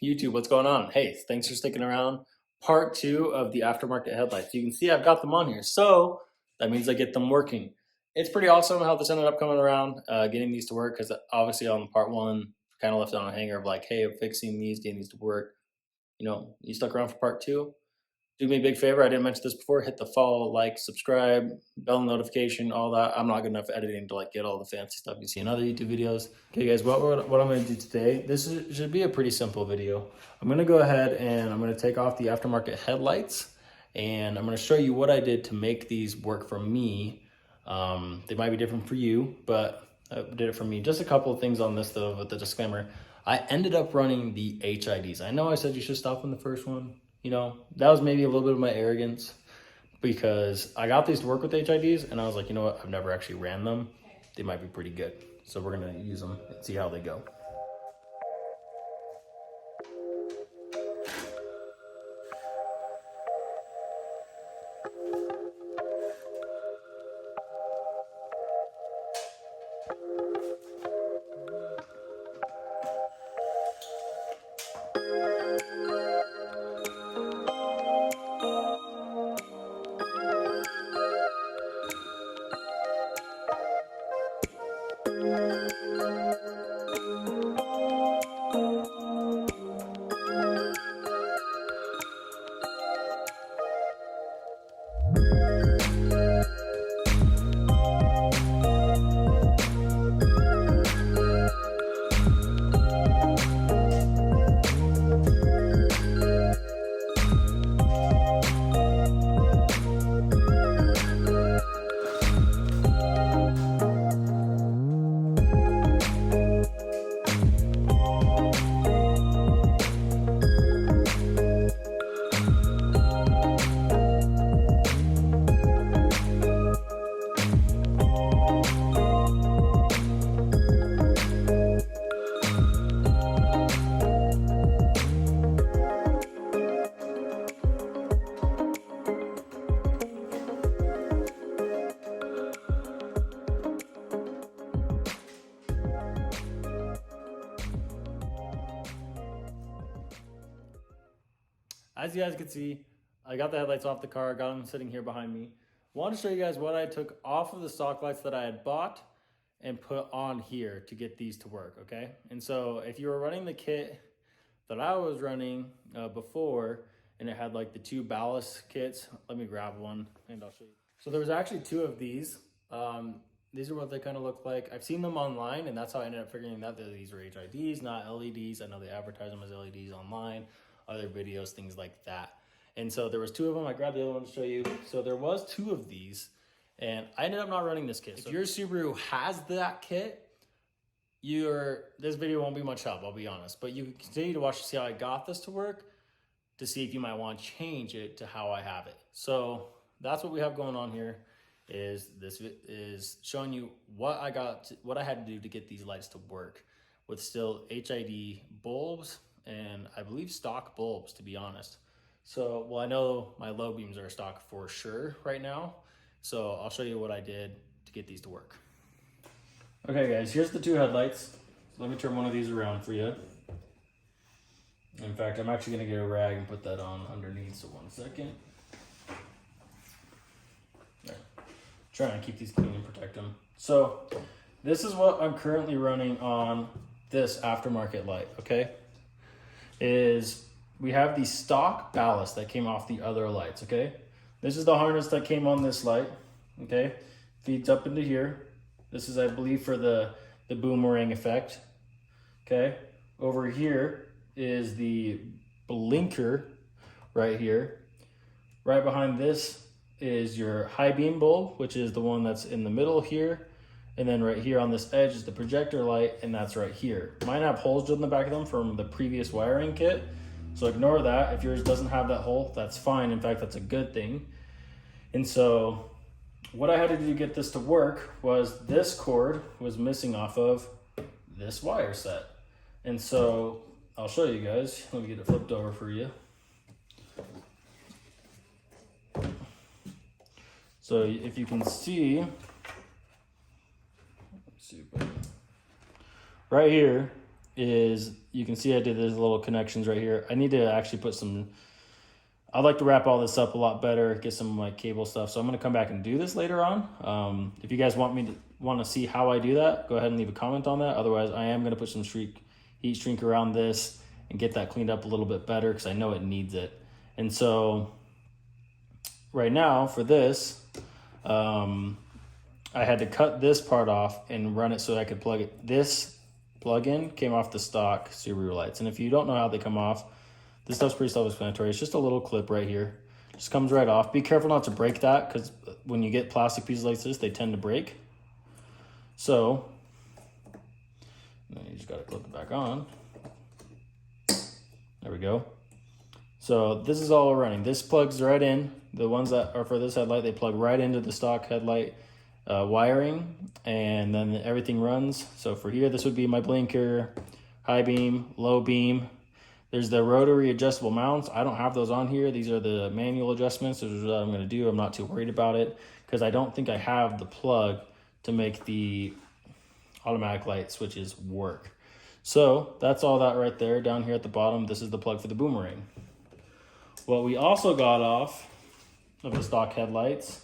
YouTube, what's going on? Hey, thanks for sticking around. Part 2 of the aftermarket headlights. You can see I've got them on here, so that means I get them working. It's pretty awesome how this ended up coming around, getting these to work, because obviously on part 1, kind of left it on a hanger of like, hey, I'm fixing these, getting these to work. You know, you stuck around for part 2. Do me a big favor. I didn't mention this before. Hit the follow, like, subscribe, bell notification, all that. I'm not good enough at editing to like get all the fancy stuff you see in other YouTube videos. Okay, guys, what I'm going to do today, should be a pretty simple video. I'm going to go ahead and I'm going to take off the aftermarket headlights, and I'm going to show you what I did to make these work for me. They might be different for you, but I did it for me. Just a couple of things on this though, with the disclaimer. I ended up running the HIDs. I know I said you should stop on the first one. You know, that was maybe a little bit of my arrogance, because I got these to work with HIDs and I was like, you know what, I've never actually ran them. They might be pretty good. So we're gonna use them and see how they go. As you guys can see, I got the headlights off the car, got them sitting here behind me. Wanted to show you guys what I took off of the stock lights that I had bought and put on here to get these to work, okay? And so if you were running the kit that I was running before, and it had like the 2 ballast kits, let me grab one and I'll show you. So there was actually 2 of these. These are what they kind of look like. I've seen them online, and that's how I ended up figuring out that these were HIDs, not LEDs. I know they advertise them as LEDs online, other videos, things like that. And so there was 2 of them. I grabbed the other one to show you. So there was 2 of these, and I ended up not running this kit. So if your Subaru has that kit, this video won't be much help, I'll be honest. But you can continue to watch to see how I got this to work, to see if you might want to change it to how I have it. So that's what we have going on here. This is showing you what I had to do to get these lights to work with still HID bulbs and I believe stock bulbs, to be honest. So, well, I know my low beams are stock for sure right now. So I'll show you what I did to get these to work. Okay guys, here's the 2 headlights. So let me turn one of these around for you. In fact, I'm actually gonna get a rag and put that on underneath, so 1 second. There. Trying to keep these clean and protect them. So this is what I'm currently running on this aftermarket light, okay? We have the stock ballast that came off the other lights, okay? This is the harness that came on this light, okay? Feeds up into here. This is, I believe, for the boomerang effect, okay? Over here is the blinker right here. Right behind this is your high beam bulb, which is the one that's in the middle here. And then right here on this edge is the projector light, and that's right here. Mine have holes drilled in the back of them from the previous wiring kit. So ignore that. If yours doesn't have that hole, that's fine. In fact, that's a good thing. And so what I had to do to get this to work was this cord was missing off of this wire set. And so I'll show you guys. Let me get it flipped over for you. So if you can see, right here is you can see I did these little connections right here. I need to actually put some, I'd like to wrap all this up a lot better, get some of my cable stuff. So I'm going to come back and do this later on. If you guys want to see how I do that, go ahead and leave a comment on that. Otherwise, I am going to put some heat shrink around this and get that cleaned up a little bit better because I know it needs it. And so right now for this, I had to cut this part off and run it so I could plug it. This plug-in came off the stock Subaru lights. And if you don't know how they come off, this stuff's pretty self-explanatory. It's just a little clip right here. Just comes right off. Be careful not to break that because when you get plastic pieces like this, they tend to break. So, then you just gotta clip it back on. There we go. So this is all running. This plugs right in. The ones that are for this headlight, they plug right into the stock headlight wiring, and then everything runs. So for here, this would be my blinker, high beam, low beam. There's the rotary adjustable mounts. I don't have those on here. These are the manual adjustments. This is what I'm gonna do. I'm not too worried about it because I don't think I have the plug to make the automatic light switches work. So that's all that right there. Down here at the bottom, this is the plug for the boomerang. What we also got off of the stock headlights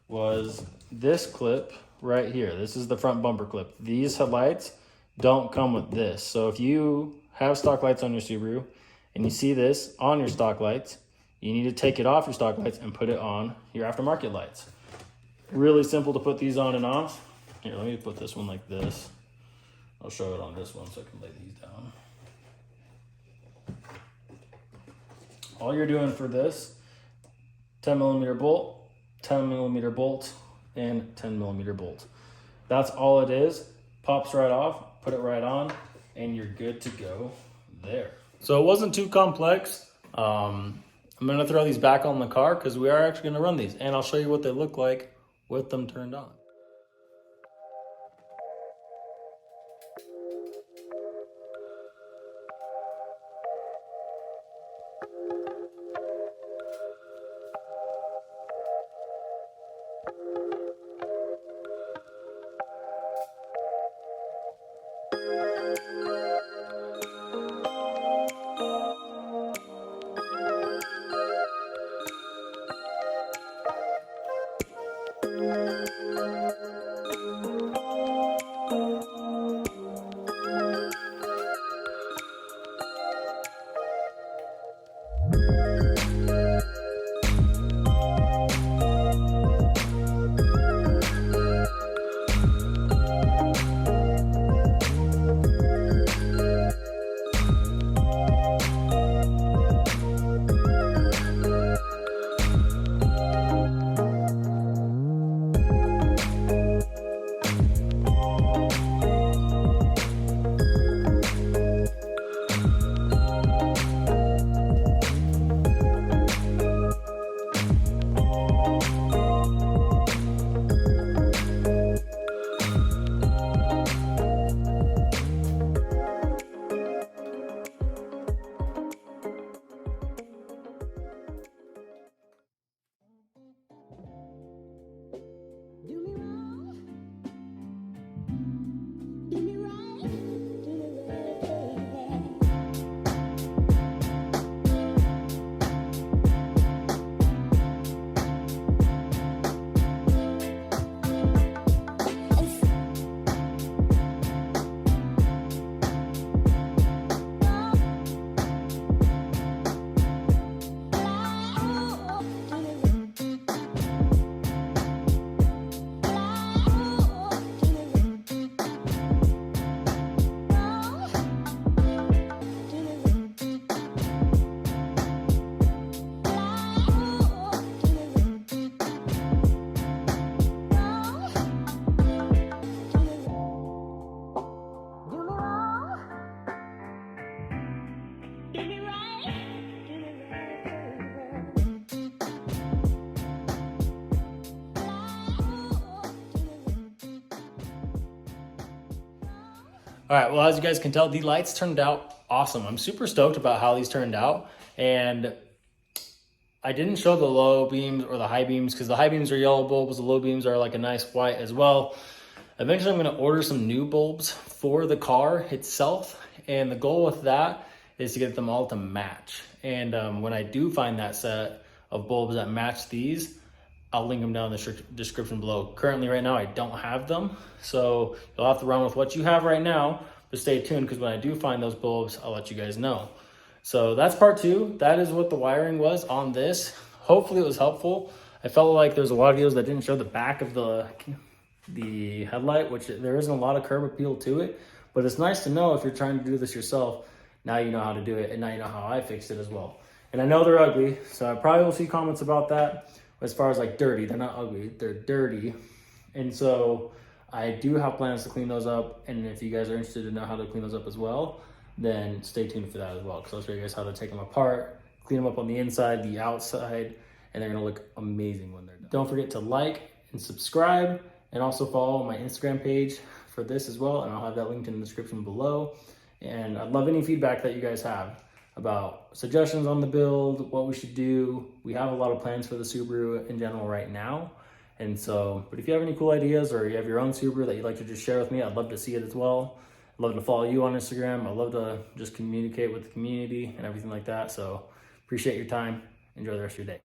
was this clip right here. This is the front bumper clip. These headlights don't come with this. So if you have stock lights on your Subaru and you see this on your stock lights, you need to take it off your stock lights and put it on your aftermarket lights. Really simple to put these on and off. Here, let me put this one like this. I'll show it on this one so I can lay these down. All you're doing for this, 10mm bolt, 10mm bolt, and 10mm bolt. That's all it is. Pops right off, put it right on, and you're good to go there. So it wasn't too complex. I'm gonna throw these back on the car because we are actually gonna run these, and I'll show you what they look like with them turned on. All right, well, as you guys can tell, the lights turned out awesome. I'm super stoked about how these turned out. And I didn't show the low beams or the high beams because the high beams are yellow bulbs. The low beams are like a nice white as well. Eventually, I'm gonna order some new bulbs for the car itself And the goal with that is to get them all to match. And when I do find that set of bulbs that match these, I'll link them down in the description below. Currently right now, I don't have them. So you'll have to run with what you have right now, but stay tuned because when I do find those bulbs, I'll let you guys know. So that's part 2. That is what the wiring was on this. Hopefully it was helpful. I felt like there's a lot of videos that didn't show the back of the headlight, which there isn't a lot of curb appeal to it, but it's nice to know if you're trying to do this yourself, now you know how to do it, and now you know how I fixed it as well. And I know they're ugly, so I probably will see comments about that. As far as like dirty, they're not ugly, they're dirty. And so I do have plans to clean those up. And if you guys are interested to know how to clean those up as well, then stay tuned for that as well. Because I'll show you guys how to take them apart, clean them up on the inside, the outside, and they're gonna look amazing when they're done. Don't forget to like and subscribe, and also follow my Instagram page for this as well. And I'll have that linked in the description below. And I'd love any feedback that you guys have about suggestions on the build, what we should do. We have a lot of plans for the Subaru in general right now. And so, but if you have any cool ideas or you have your own Subaru that you'd like to just share with me, I'd love to see it as well. I'd love to follow you on Instagram. I'd love to just communicate with the community and everything like that. So appreciate your time. Enjoy the rest of your day.